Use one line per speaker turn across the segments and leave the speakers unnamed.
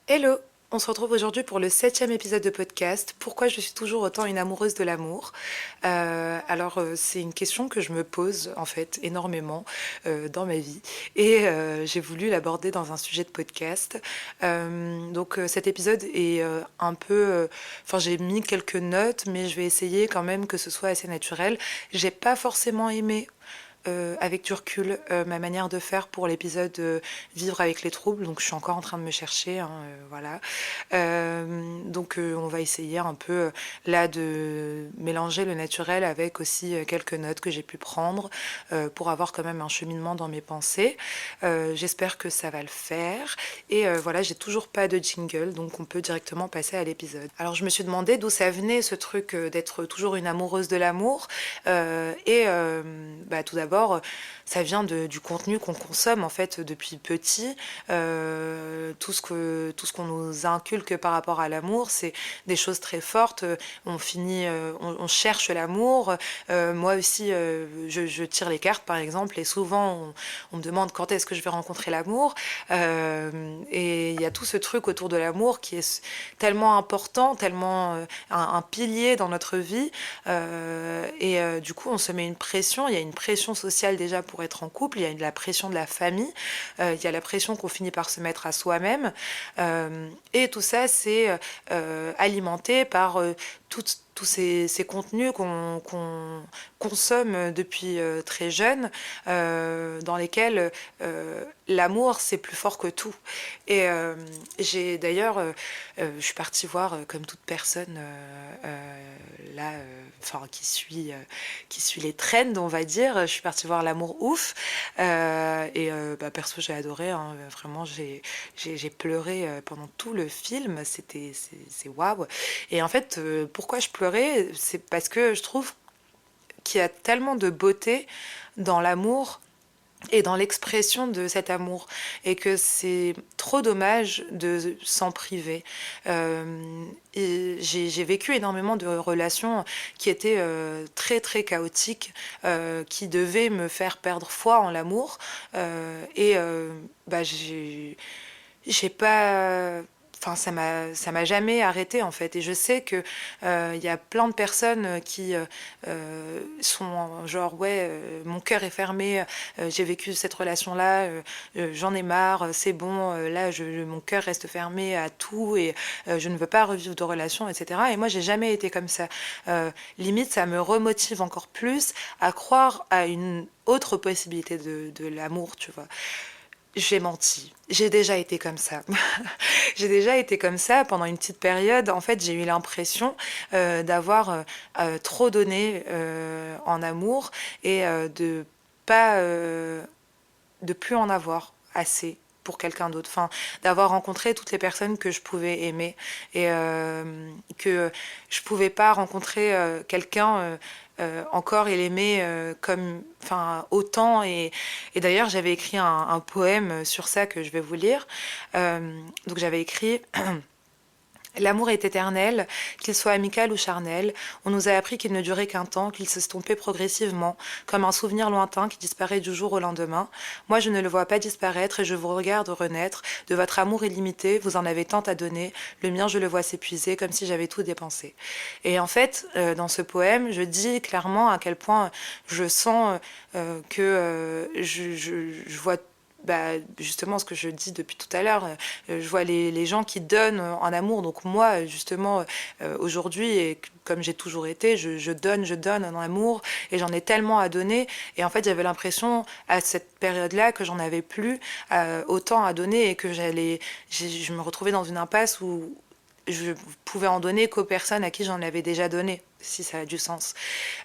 Hello, on se retrouve aujourd'hui pour le 7e épisode de podcast. Pourquoi je suis toujours autant une amoureuse de l'amour? C'est une question que je me pose en fait énormément dans ma vie et j'ai voulu l'aborder dans un sujet de podcast. Cet épisode est un peu... Enfin, j'ai mis quelques notes, mais je vais essayer quand même que ce soit assez naturel. J'ai pas forcément aimé avec du recul, ma manière de faire pour l'épisode Vivre avec les troubles. Donc, je suis encore en train de me chercher, hein, voilà. On va essayer un peu là de mélanger le naturel avec aussi quelques notes que j'ai pu prendre pour avoir quand même un cheminement dans mes pensées. J'espère que ça va le faire. Et voilà, j'ai toujours pas de jingle, donc on peut directement passer à l'épisode. Alors, je me suis demandé d'où ça venait ce truc d'être toujours une amoureuse de l'amour. Tout d'abord, ça vient du contenu qu'on consomme en fait depuis petit. Tout ce qu'on nous inculque par rapport à l'amour, c'est des choses très fortes. On cherche l'amour. Moi aussi, je tire les cartes par exemple, et souvent on me demande quand est-ce que je vais rencontrer l'amour. Et il y a tout ce truc autour de l'amour qui est tellement important, tellement un pilier dans notre vie. Du coup, on se met une pression. Il y a une pression sociale déjà pour être en couple. Il y a la pression de la famille. Il y a la pression qu'on finit par se mettre à soi-même. Et tout ça, c'est alimenté par tous ces contenus qu'on consomme depuis très jeune, dans lesquels l'amour, c'est plus fort que tout. Et j'ai d'ailleurs, je suis partie voir, comme toute personne là, qui suit les trends, on va dire. Je suis partie voir L'amour ouf. Perso, j'ai adoré. Hein, vraiment, j'ai pleuré pendant tout le film. C'est waouh. Et en fait, pourquoi je pleurais? C'est parce que je trouve qu'il y a tellement de beauté dans l'amour et dans l'expression de cet amour, et que c'est trop dommage de s'en priver. J'ai vécu énormément de relations qui étaient très très chaotiques, qui devaient me faire perdre foi en l'amour. J'ai pas... Enfin, ça m'a jamais arrêté en fait. Et je sais que y a plein de personnes qui sont genre ouais, mon cœur est fermé, j'ai vécu cette relation-là, j'en ai marre, c'est bon, mon cœur reste fermé à tout et je ne veux pas revivre de relation, etc. Et moi, j'ai jamais été comme ça. Limite, ça me remotive encore plus à croire à une autre possibilité de l'amour, tu vois. J'ai menti. J'ai déjà été comme ça. J'ai déjà été comme ça pendant une petite période. En fait, j'ai eu l'impression d'avoir trop donné en amour et pas, de plus en avoir assez pour quelqu'un d'autre. Enfin, d'avoir rencontré toutes les personnes que je pouvais aimer et que je pouvais pas rencontrer quelqu'un encore et l'aimer comme, enfin, autant. Et d'ailleurs, j'avais écrit un poème sur ça que je vais vous lire. Donc, j'avais écrit. L'amour est éternel, qu'il soit amical ou charnel. On nous a appris qu'il ne durait qu'un temps, qu'il s'estompait progressivement, comme un souvenir lointain qui disparaît du jour au lendemain. Moi, je ne le vois pas disparaître et je vous regarde renaître. De votre amour illimité, vous en avez tant à donner. Le mien, je le vois s'épuiser, comme si j'avais tout dépensé. Et en fait, dans ce poème, je dis clairement à quel point je sens je vois justement ce que je dis depuis tout à l'heure, je vois les gens qui donnent en amour. Donc moi, justement, aujourd'hui, et comme j'ai toujours été, je donne en amour et j'en ai tellement à donner. Et en fait, j'avais l'impression à cette période-là que j'en avais plus autant à donner et que je me retrouvais dans une impasse où je pouvais en donner qu'aux personnes à qui j'en avais déjà donné, si ça a du sens.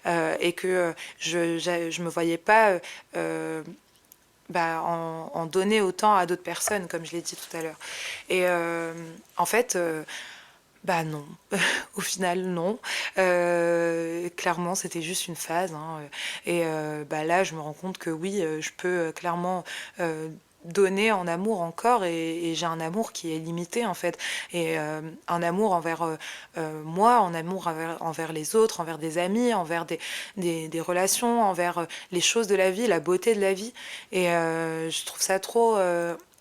Et que je me voyais pas en donner autant à d'autres personnes, comme je l'ai dit tout à l'heure. Et en fait, non. Au final, non. Clairement, c'était juste une phase. Hein. Et là, je me rends compte que oui, je peux clairement donner en amour encore, et j'ai un amour qui est limité en fait, et un amour envers moi, en amour envers les autres, envers des amis, envers des relations, envers les choses de la vie, la beauté de la vie. Et je trouve ça trop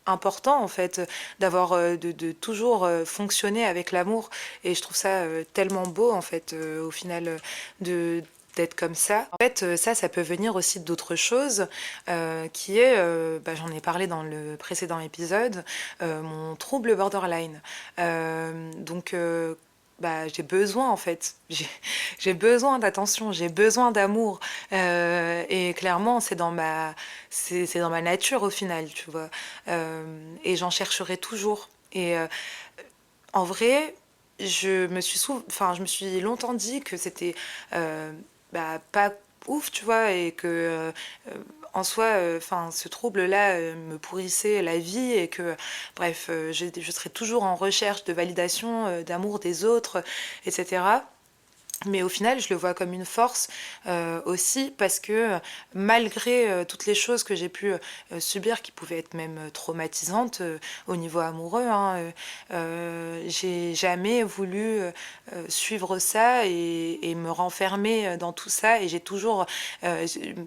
important en fait d'avoir de toujours fonctionner avec l'amour et je trouve ça tellement beau en fait au final de d'être comme ça. En fait, ça peut venir aussi d'autres choses, qui est, j'en ai parlé dans le précédent épisode, mon trouble borderline. Donc, j'ai besoin en fait, j'ai besoin d'attention, j'ai besoin d'amour, et clairement c'est dans ma nature au final, tu vois. Et j'en chercherai toujours. Et en vrai, je me suis longtemps dit que c'était pas ouf, tu vois, et que en soi, ce trouble-là me pourrissait la vie et que, bref, je serais toujours en recherche de validation, d'amour des autres, etc. Mais au final, je le vois comme une force aussi parce que malgré toutes les choses que j'ai pu subir qui pouvaient être même traumatisantes au niveau amoureux, hein, j'ai jamais voulu suivre ça et me renfermer dans tout ça. Et j'ai toujours,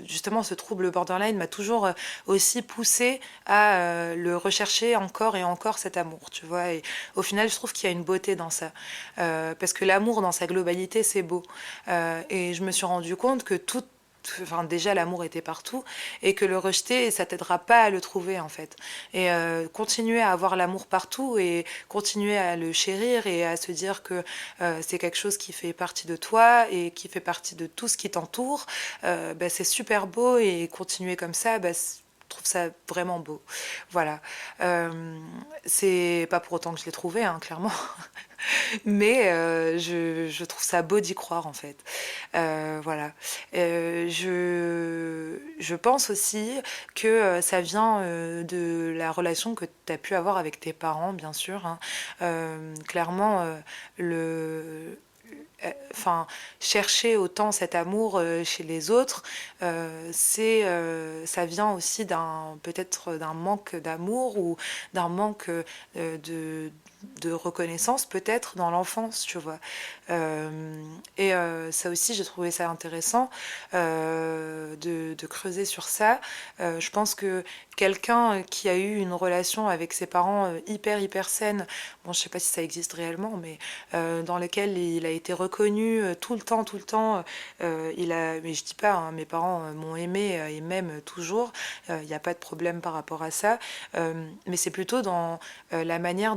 justement, ce trouble borderline m'a toujours aussi poussé à le rechercher encore et encore cet amour, tu vois. Et au final, je trouve qu'il y a une beauté dans ça. Parce que l'amour dans sa globalité, c'est beau. Et je me suis rendu compte que déjà l'amour était partout et que le rejeter, ça t'aidera pas à le trouver en fait. Et continuer à avoir l'amour partout et continuer à le chérir et à se dire que c'est quelque chose qui fait partie de toi et qui fait partie de tout ce qui t'entoure, c'est super beau et continuer comme ça, je trouve ça vraiment beau. Voilà. C'est pas pour autant que je l'ai trouvé, hein, clairement. Mais je trouve ça beau d'y croire en fait. Voilà. Je pense aussi que ça vient de la relation que tu as pu avoir avec tes parents, bien sûr, hein. Clairement, le, enfin, chercher autant cet amour chez les autres, ça vient aussi peut-être d'un manque d'amour ou d'un manque de reconnaissance peut-être dans l'enfance, tu vois. Et ça aussi, j'ai trouvé ça intéressant de creuser sur ça. Je pense que quelqu'un qui a eu une relation avec ses parents hyper saine, bon, je sais pas si ça existe réellement, mais dans lequel il a été reconnu tout le temps. Mais je dis pas, hein, mes parents m'ont aimé et m'aiment toujours. Il n'y a pas de problème par rapport à ça. Mais c'est plutôt dans la manière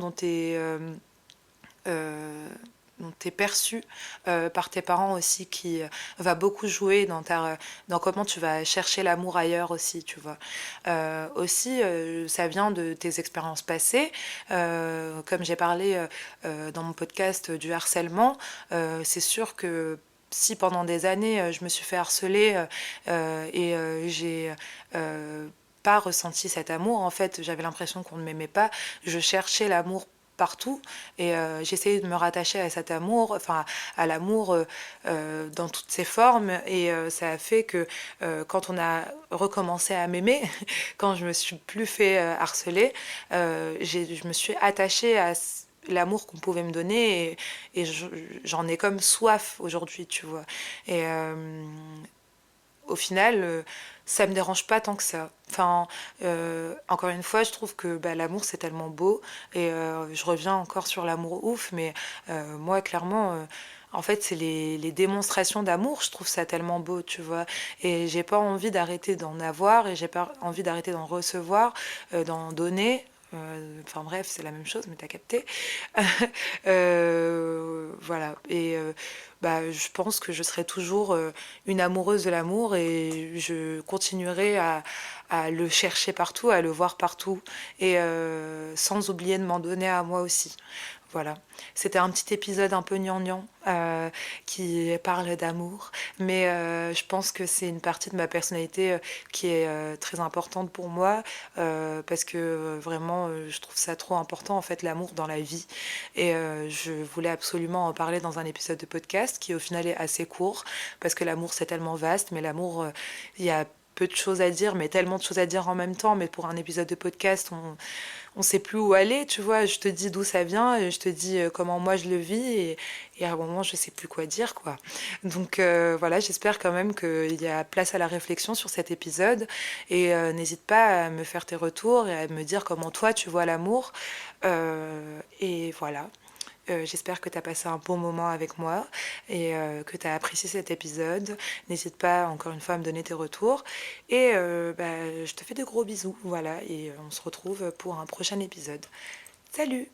euh, dont t'es perçu par tes parents aussi qui va beaucoup jouer dans comment tu vas chercher l'amour ailleurs aussi, tu vois. Aussi, ça vient de tes expériences passées. Comme j'ai parlé dans mon podcast du harcèlement, c'est sûr que si pendant des années je me suis fait harceler et j'ai pas ressenti cet amour, en fait j'avais l'impression qu'on ne m'aimait pas, je cherchais l'amour partout et j'essayais de me rattacher à cet amour, enfin à l'amour dans toutes ses formes et ça a fait que quand on a recommencé à m'aimer, quand je me suis plus fait harceler, je me suis attachée à l'amour qu'on pouvait me donner et j'en ai comme soif aujourd'hui, tu vois. Et au final, ça me dérange pas tant que ça. Enfin, encore une fois, je trouve que l'amour c'est tellement beau et je reviens encore sur l'amour ouf, mais moi clairement, en fait, c'est les démonstrations d'amour. Je trouve ça tellement beau, tu vois. Et j'ai pas envie d'arrêter d'en avoir et j'ai pas envie d'arrêter d'en recevoir, d'en donner. Enfin bref, c'est la même chose, mais t'as capté. Voilà. Et je pense que je serai toujours une amoureuse de l'amour et je continuerai à le chercher partout, à le voir partout et sans oublier de m'en donner à moi aussi. Voilà, c'était un petit épisode un peu gnangnan qui parle d'amour, mais je pense que c'est une partie de ma personnalité qui est très importante pour moi parce que vraiment je trouve ça trop important en fait l'amour dans la vie et je voulais absolument en parler dans un épisode de podcast qui au final est assez court parce que l'amour c'est tellement vaste, mais l'amour il y a peu de choses à dire, mais tellement de choses à dire en même temps. Mais pour un épisode de podcast, on sait plus où aller, tu vois. Je te dis d'où ça vient, et je te dis comment moi je le vis, et à un moment, je sais plus quoi dire, quoi. Donc voilà, j'espère quand même qu'il y a place à la réflexion sur cet épisode. Et n'hésite pas à me faire tes retours et à me dire comment toi tu vois l'amour. Et voilà. J'espère que tu as passé un bon moment avec moi et que tu as apprécié cet épisode. N'hésite pas encore une fois à me donner tes retours. Et bah, je te fais de gros bisous. Voilà, et on se retrouve pour un prochain épisode. Salut!